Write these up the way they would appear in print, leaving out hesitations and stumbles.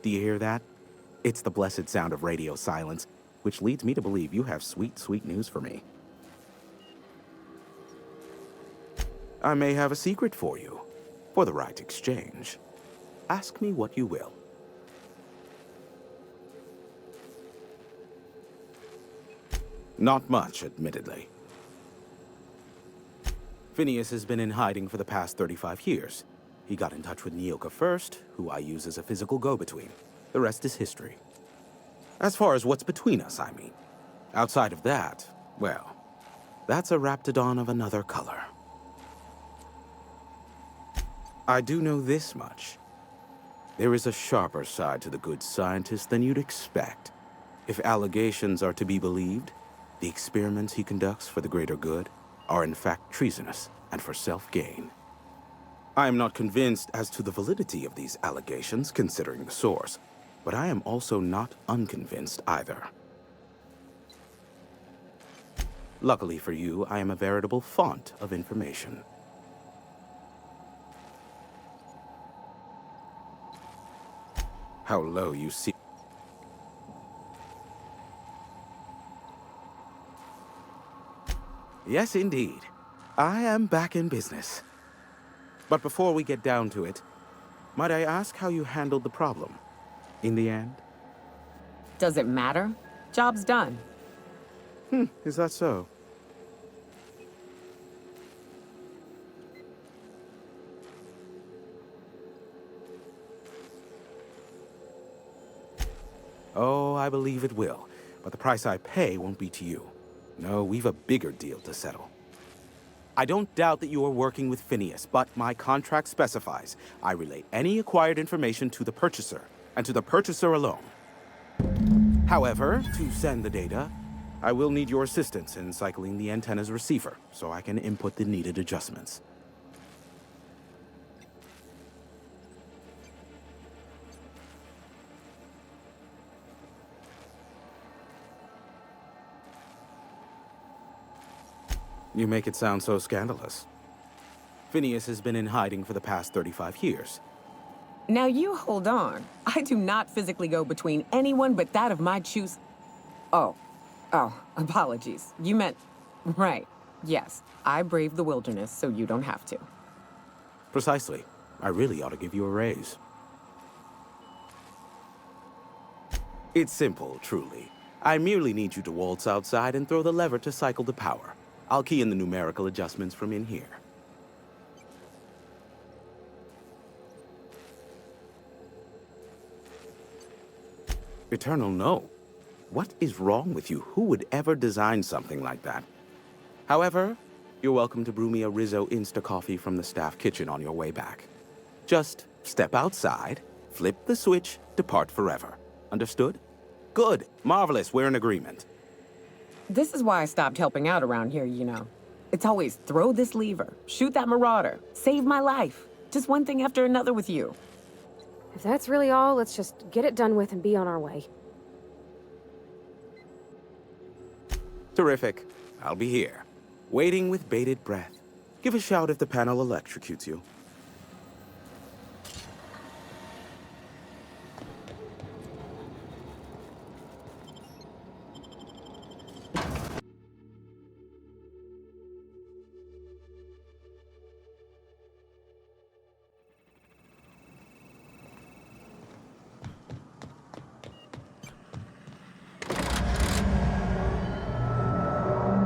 Do you hear that? It's the blessed sound of radio silence, which leads me to believe you have sweet, sweet news for me. I may have a secret for you, for the right exchange. Ask me what you will. Not much, admittedly. Phineas has been in hiding for the past 35 years. He got in touch with Nyoka first, who I use as a physical go-between. The rest is history. As far as what's between us, I mean. Outside of that, well, that's a raptidon of another color. I do know this much. There is a sharper side to the good scientist than you'd expect. If allegations are to be believed, the experiments he conducts for the greater good are in fact treasonous and for self-gain. I am not convinced as to the validity of these allegations, considering the source, but I am also not unconvinced either. Luckily for you, I am a veritable font of information. How low you see. Yes, indeed. I am back in business. But before we get down to it, might I ask how you handled the problem? In the end? Does it matter? Job's done. Is that so? Oh, I believe it will. But the price I pay won't be to you. No, we've a bigger deal to settle. I don't doubt that you are working with Phineas, but my contract specifies I relay any acquired information to the purchaser, and to the purchaser alone. However, to send the data, I will need your assistance in cycling the antenna's receiver, so I can input the needed adjustments. You make it sound so scandalous. Phineas has been in hiding for the past 35 years. Now you hold on. I do not physically go between anyone but that of my choose. Oh, apologies. You meant, right. Yes, I braved the wilderness, so you don't have to. Precisely. I really ought to give you a raise. It's simple, truly. I merely need you to waltz outside and throw the lever to cycle the power. I'll key in the numerical adjustments from in here. Eternal, no. What is wrong with you? Who would ever design something like that? However, you're welcome to brew me a Rizzo Insta-Coffee from the staff kitchen on your way back. Just step outside, flip the switch, depart forever. Understood? Good. Marvelous. We're in agreement. This is why I stopped helping out around here, you know. It's always throw this lever, shoot that marauder, save my life. Just one thing after another with you. If that's really all, let's just get it done with and be on our way. Terrific. I'll be here, waiting with bated breath. Give a shout if the panel electrocutes you.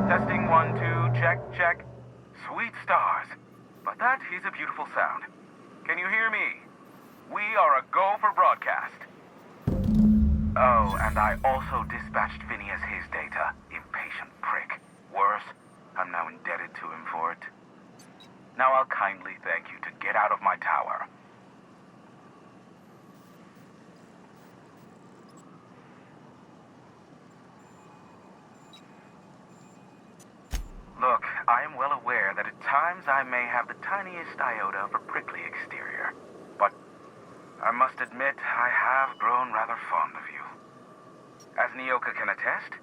Testing 1, 2, check, check. Sweet stars. But that is a beautiful sound. Can you hear me? We are a go for broadcast. Oh, and I also dispatched Phineas his data. Impatient prick. Worse, I'm now indebted to him for it. Now I'll kindly thank you to get out of my tower. Look, I am well aware that at times I may have the tiniest iota of a prickly exterior, but I must admit I have grown rather fond of you. As Nyoka can attest,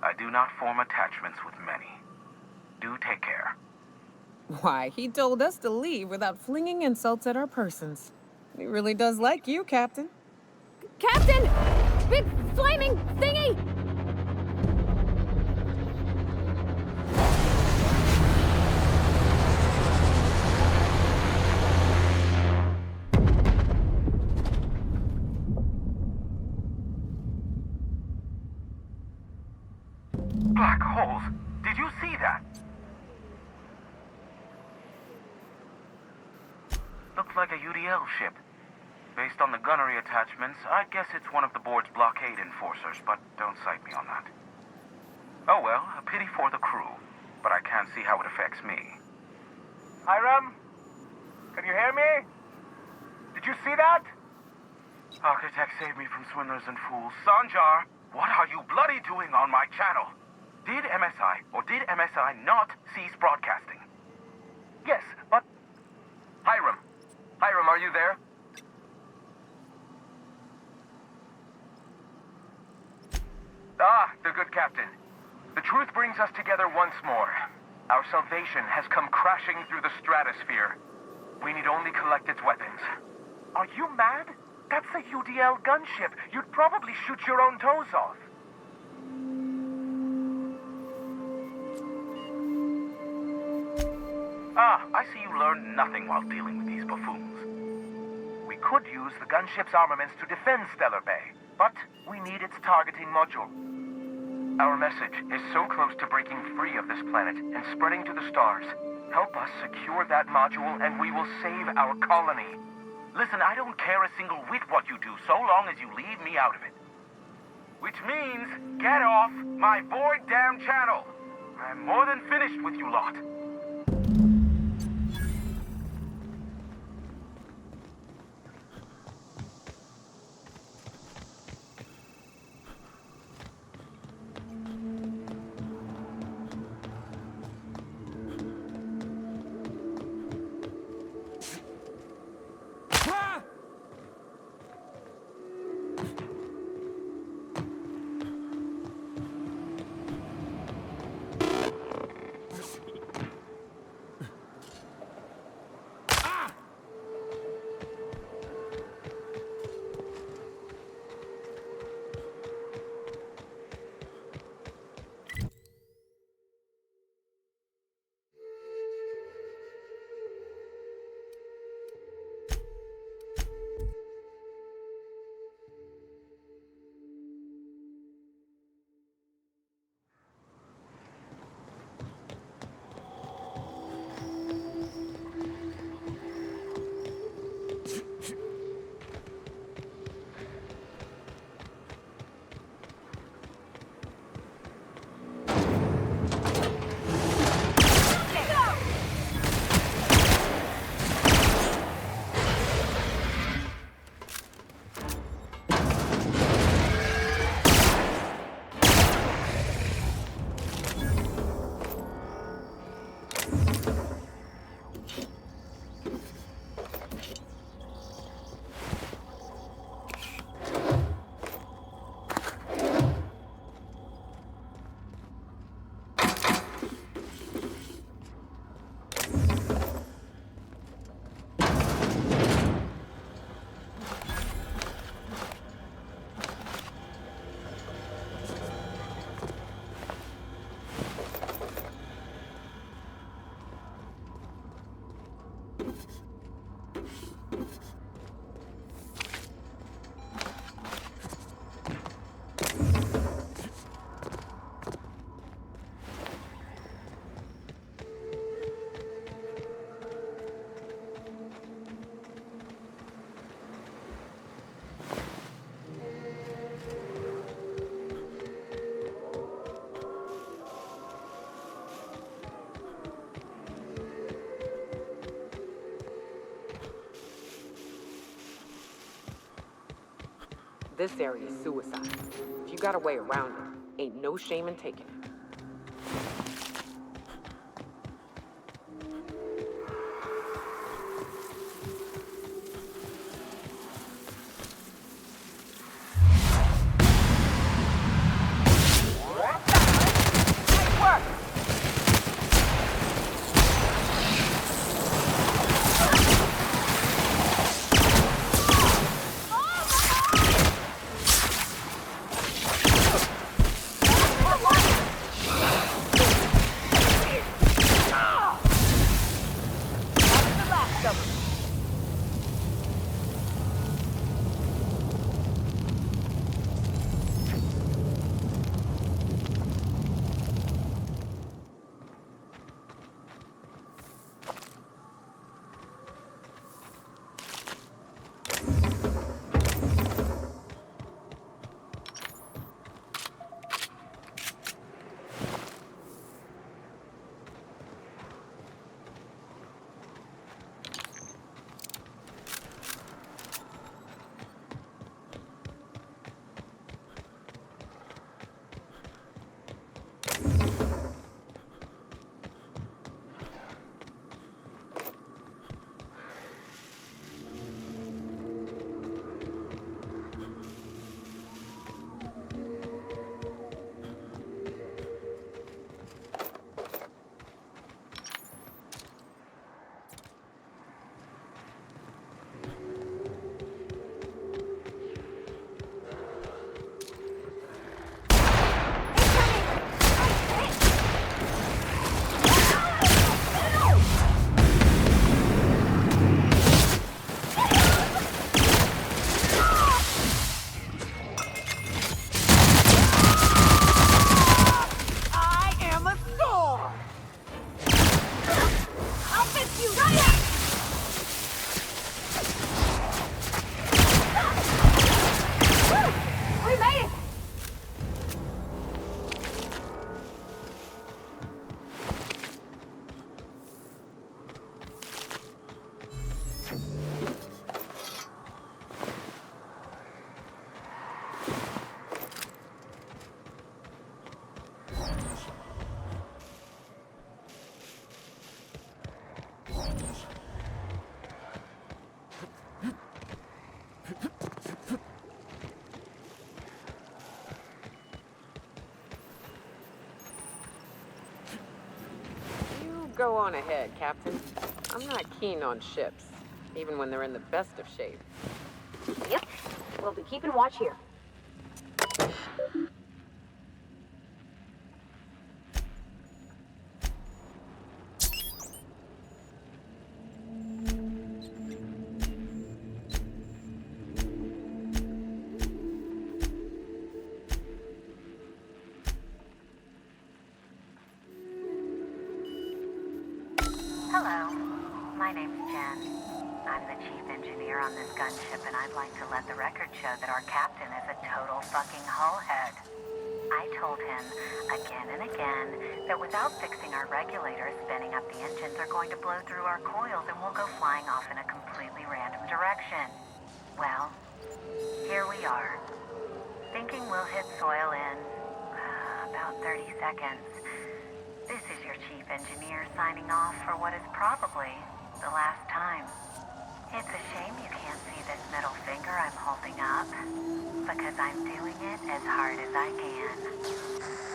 I do not form attachments with many. Do take care. Why, he told us to leave without flinging insults at our persons. He really does like you, Captain. Captain! Big flaming thingy! Black holes. Did you see that? Looks like a UDL ship. Based on the gunnery attachments, I guess it's one of the board's blockade enforcers, but don't cite me on that. Oh well, a pity for the crew, but I can't see how it affects me. Hiram? Can you hear me? Did you see that? Architect saved me from swindlers and fools. Sanjar, what are you bloody doing on my channel? Did MSI or did MSI not cease broadcasting? Yes, but... Hiram, are you there? Ah, the good captain. The truth brings us together once more. Our salvation has come crashing through the stratosphere. We need only collect its weapons. Are you mad? That's a UDL gunship. You'd probably shoot your own toes off. Ah, I see you learned nothing while dealing with these buffoons. We could use the gunship's armaments to defend Stellar Bay, but we need its targeting module. Our message is so close to breaking free of this planet and spreading to the stars. Help us secure that module and we will save our colony. Listen, I don't care a single whit what you do so long as you leave me out of it. Which means, get off my void damn channel. I'm more than finished with you lot. This area is suicide. If you got a way around it, ain't no shame in taking it. on ahead, Captain. I'm not keen on ships, even when they're in the best of shape. Yep. We'll be keeping watch here. Hello, my name's Jen. I'm the chief engineer on this gunship, and I'd like to let the record show that our captain is a total fucking hullhead. I told him again and again that without fixing our regulators, spinning up the engines are going to blow through our coils and we'll go flying off in a completely random direction. Well, here we are, thinking we'll hit soil in about 30 seconds. This is your chief engineer signing off for what is probably the last time. It's a shame you can't see this middle finger I'm holding up, because I'm doing it as hard as I can.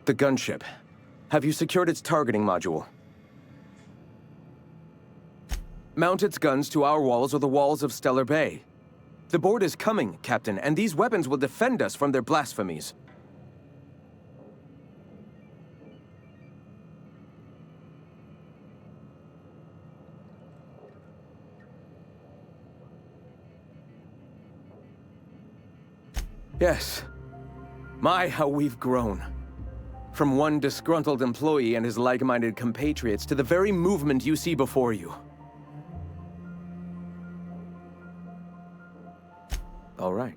The gunship. Have you secured its targeting module? Mount its guns to our walls or the walls of Stellar Bay. The board is coming, Captain, and these weapons will defend us from their blasphemies. Yes. My, how we've grown. From one disgruntled employee and his like-minded compatriots to the very movement you see before you. All right.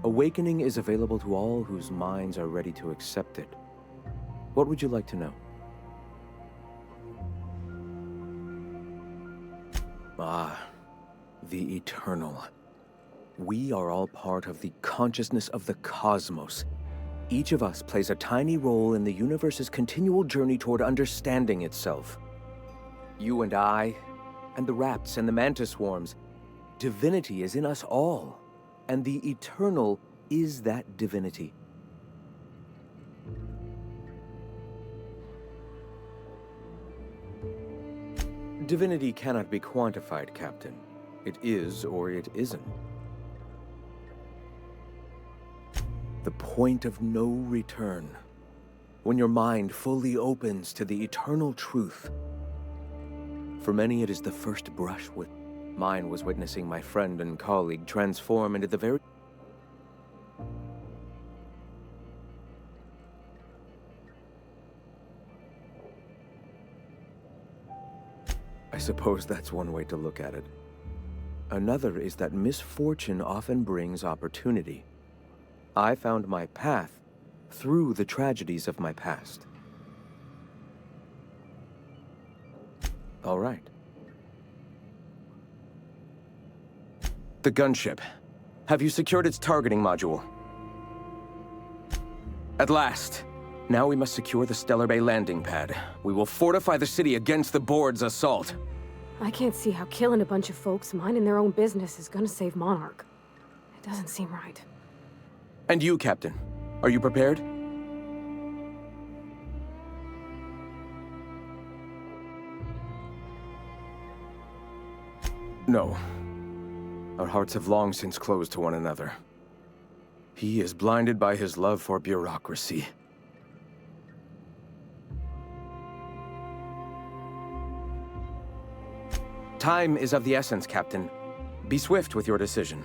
Awakening is available to all whose minds are ready to accept it. What would you like to know? Ah, the Eternal. We are all part of the consciousness of the cosmos. Each of us plays a tiny role in the universe's continual journey toward understanding itself. You and I, and the rats and the mantis swarms. Divinity is in us all, and the Eternal is that divinity? Divinity cannot be quantified, Captain. It is or it isn't. The point of no return. When your mind fully opens to the eternal truth. For many, it is the first brush with. Mine was witnessing my friend and colleague transform into the very. I suppose that's one way to look at it. Another is that misfortune often brings opportunity. I found my path through the tragedies of my past. All right. The gunship. Have you secured its targeting module? At last. Now we must secure the Stellar Bay landing pad. We will fortify the city against the board's assault. I can't see how killing a bunch of folks minding their own business is gonna save Monarch. It doesn't seem right. And you, Captain. Are you prepared? No. Our hearts have long since closed to one another. He is blinded by his love for bureaucracy. Time is of the essence, Captain. Be swift with your decision.